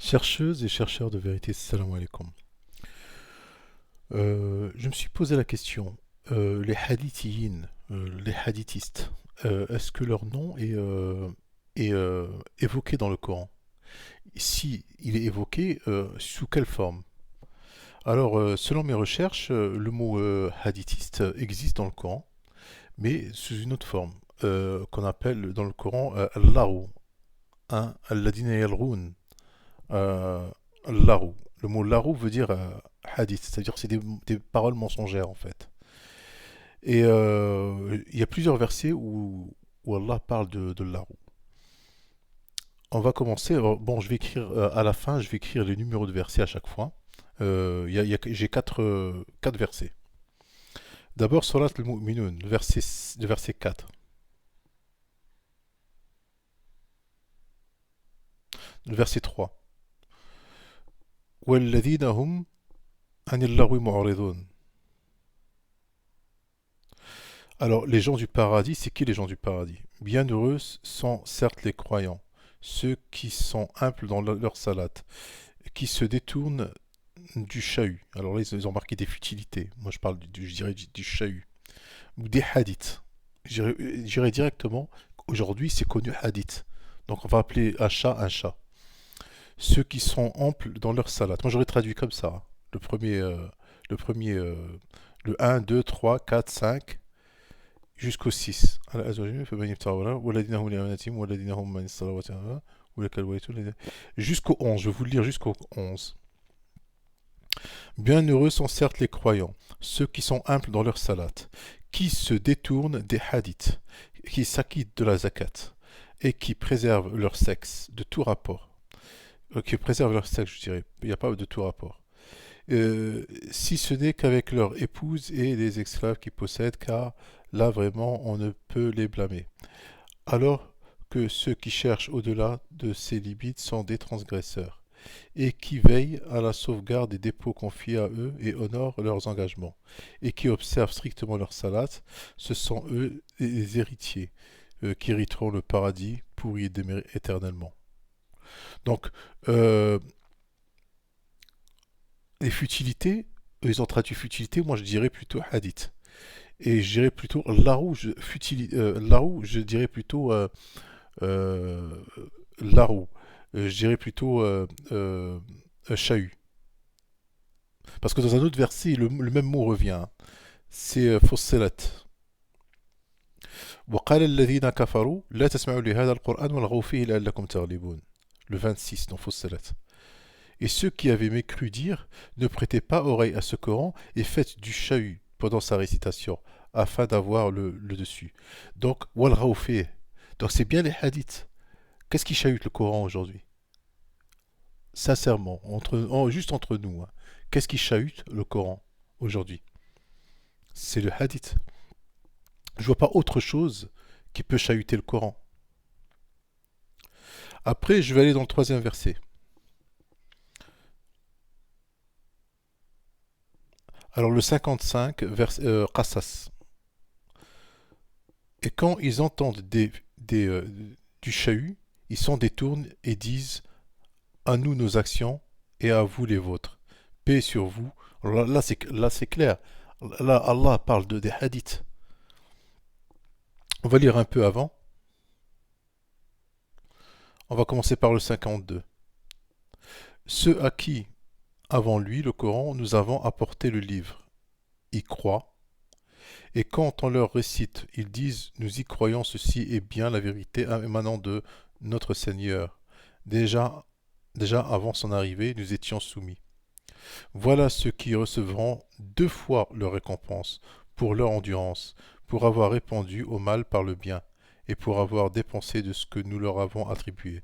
Chercheuses et chercheurs de vérité, salam alaikum. Je me suis posé la question, les hadithiyin, les hadithistes, est-ce que leur nom est évoqué dans le Coran? Si il est évoqué, sous quelle forme? Alors, selon mes recherches, le mot hadithiste existe dans le Coran, mais sous une autre forme, qu'on appelle dans le Coran al-lahu, hein, alladina yalghun, euh, Larou. Le mot larou veut dire hadith, c'est-à-dire que c'est des paroles mensongères en fait. Et il y a plusieurs versets où Allah parle de larou. On va commencer. Alors, bon, je vais écrire à la fin, je vais écrire les numéros de versets à chaque fois. J'ai quatre versets. D'abord, Surat al-Mu'minun, le verset 4. Le verset 3. وَالَّذِينَ هُمْ عَنِ اللَّغْوِ مُعْرِضُونَ. Alors, les gens du paradis, c'est qui les gens du paradis? Bienheureux sont certes les croyants, ceux qui sont humbles dans leur salade, qui se détournent du chahut. Alors là, ils ont marqué des futilités. Moi, je parle je dirais du chahut. Ou des hadiths. J'irais directement, aujourd'hui, c'est connu hadith. Donc, on va appeler un chat. Ceux qui sont amples dans leur salade. Moi, j'aurais traduit comme ça, hein. Le premier, le un, 2, 3, 4, 5 jusqu'au 6. Jusqu'au 11, je vais vous le lire jusqu'au 11. Bienheureux sont certes les croyants, ceux qui sont humbles dans leur salat, qui se détournent des hadiths, qui s'acquittent de la zakat, et qui préservent leur sexe de tout rapport. Qui préservent leur sexe, je dirais. Il n'y a pas de tout rapport. Si ce n'est qu'avec leur épouse et les esclaves qu'ils possèdent, car là vraiment on ne peut les blâmer. Alors que ceux qui cherchent au-delà de ces limites sont des transgresseurs, et qui veillent à la sauvegarde des dépôts confiés à eux et honorent leurs engagements, et qui observent strictement leur salat, ce sont eux les héritiers, qui hériteront le paradis pour y demeurer éternellement. Donc, les futilités, ils ont traduit futilité, moi je dirais plutôt hadith. Et je dirais plutôt Larou, je dirais plutôt euh, Larou. Je dirais plutôt Chahut. Parce que dans un autre verset, le même mot revient. C'est Fosselat. وقال الذين كفروا لا تسمعوا لهذا القرآن والغوا فيه لعلكم تغلبون. Le 26 dans Fosselat. Et ceux qui avaient mécru dire, ne prêtez pas oreille à ce Coran et faites du chahut pendant sa récitation, afin d'avoir le dessus. Donc, wal raoufé. Donc c'est bien les hadiths. Qu'est-ce qui chahute le Coran aujourd'hui? Sincèrement, juste entre nous, hein. Qu'est-ce qui chahute le Coran aujourd'hui? C'est le hadith. Je vois pas autre chose qui peut chahuter le Coran. Après, je vais aller dans le troisième verset. Alors le 55, Qasas. Et quand ils entendent du chahut, ils s'en détournent et disent à nous nos actions et à vous les vôtres. Paix sur vous. Alors là c'est clair. Là, Allah parle des hadiths. On va lire un peu avant. On va commencer par le 52. Ceux à qui, avant lui, le Coran, nous avons apporté le livre, y croient. Et quand on leur récite, ils disent nous y croyons, ceci est bien la vérité émanant de notre Seigneur. Déjà, déjà avant son arrivée, nous étions soumis. Voilà ceux qui recevront deux fois leur récompense pour leur endurance, pour avoir répandu au mal par le bien, et pour avoir dépensé de ce que nous leur avons attribué.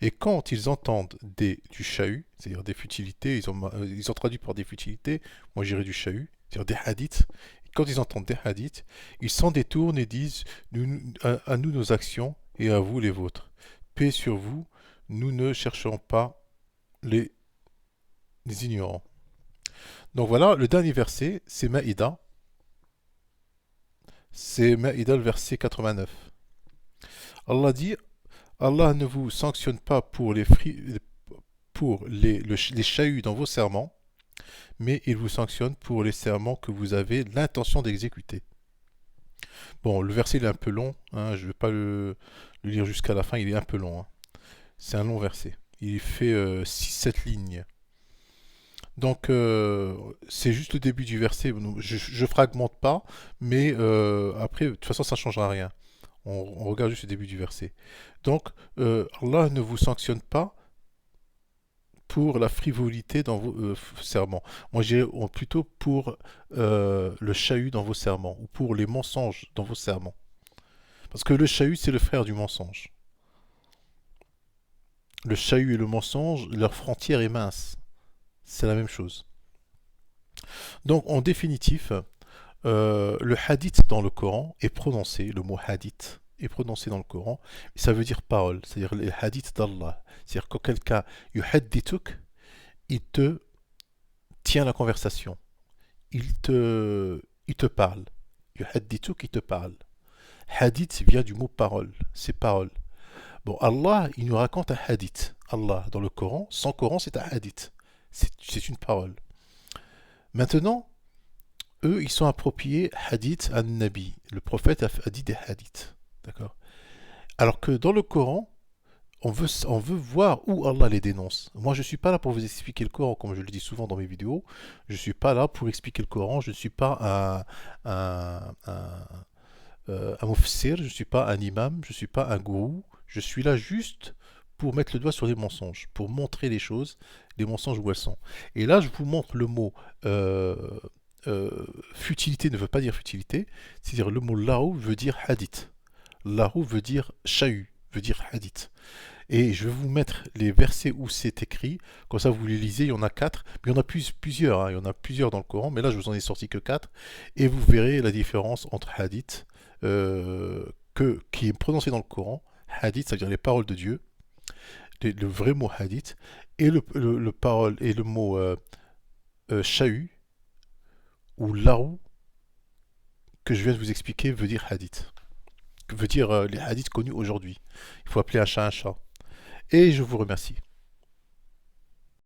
Et quand ils entendent du chahut, c'est-à-dire des futilités, ils ont traduit par des futilités, moi j'irais du chahut, c'est-à-dire des hadiths, et quand ils entendent des hadiths, ils s'en détournent et disent à nous nos actions et à vous les vôtres. Paix sur vous, nous ne chercherons pas les, les ignorants. Donc voilà, le dernier verset, c'est Maïda le verset 89. Allah dit, Allah ne vous sanctionne pas pour les chahuts dans vos serments, mais il vous sanctionne pour les serments que vous avez l'intention d'exécuter. Bon, le verset il est un peu long, hein, je ne vais pas le lire jusqu'à la fin, il est un peu long. Hein. C'est un long verset. Il fait 6-7 lignes. Donc c'est juste le début du verset. Je fragmente pas, mais après, de toute façon, ça ne changera rien. On regarde juste le début du verset. Donc Allah ne vous sanctionne pas pour la frivolité dans vos serments. Moi, j'ai plutôt pour le chahut dans vos serments, ou pour les mensonges dans vos serments. Parce que le chahut, c'est le frère du mensonge. Le chahut et le mensonge, leur frontière est mince. C'est la même chose. Donc, en définitif, le hadith dans le Coran est prononcé, le mot hadith est prononcé dans le Coran, et ça veut dire parole, c'est-à-dire les hadiths d'Allah. C'est-à-dire que quelqu'un yuhaddithuk, il te tient la conversation. Il te parle. Yuhaddithuk, il te parle. Hadith vient du mot parole, c'est parole. Bon, Allah, il nous raconte un hadith. Allah, dans le Coran, son Coran, c'est un hadith. C'est une parole. Maintenant, eux, ils sont appropriés hadith an-Nabi. Le prophète a dit des hadiths. D'accord. Alors que dans le Coran, on veut voir où Allah les dénonce. Moi, je ne suis pas là pour vous expliquer le Coran, comme je le dis souvent dans mes vidéos. Je ne suis pas là pour expliquer le Coran. Je ne suis pas un mufsir, je ne suis pas un imam, je ne suis pas un gourou. Je suis là juste pour mettre le doigt sur les mensonges, pour montrer les choses, les mensonges où elles sont. Et là, je vous montre le mot futilité ne veut pas dire futilité, c'est-à-dire le mot lahu veut dire hadith. Lahu veut dire chahut, veut dire hadith. Et je vais vous mettre les versets où c'est écrit, comme ça vous les lisez, il y en a 4, mais il y en a plusieurs, hein, il y en a plusieurs dans le Coran, mais là je vous en ai sorti que 4, et vous verrez la différence entre hadith, qui est prononcé dans le Coran, hadith, c'est-à-dire les paroles de Dieu, le vrai mot hadith, et le mot chahut, ou lahu, que je viens de vous expliquer, veut dire hadith. Veut dire les hadiths connus aujourd'hui. Il faut appeler un chat un chat. Et je vous remercie.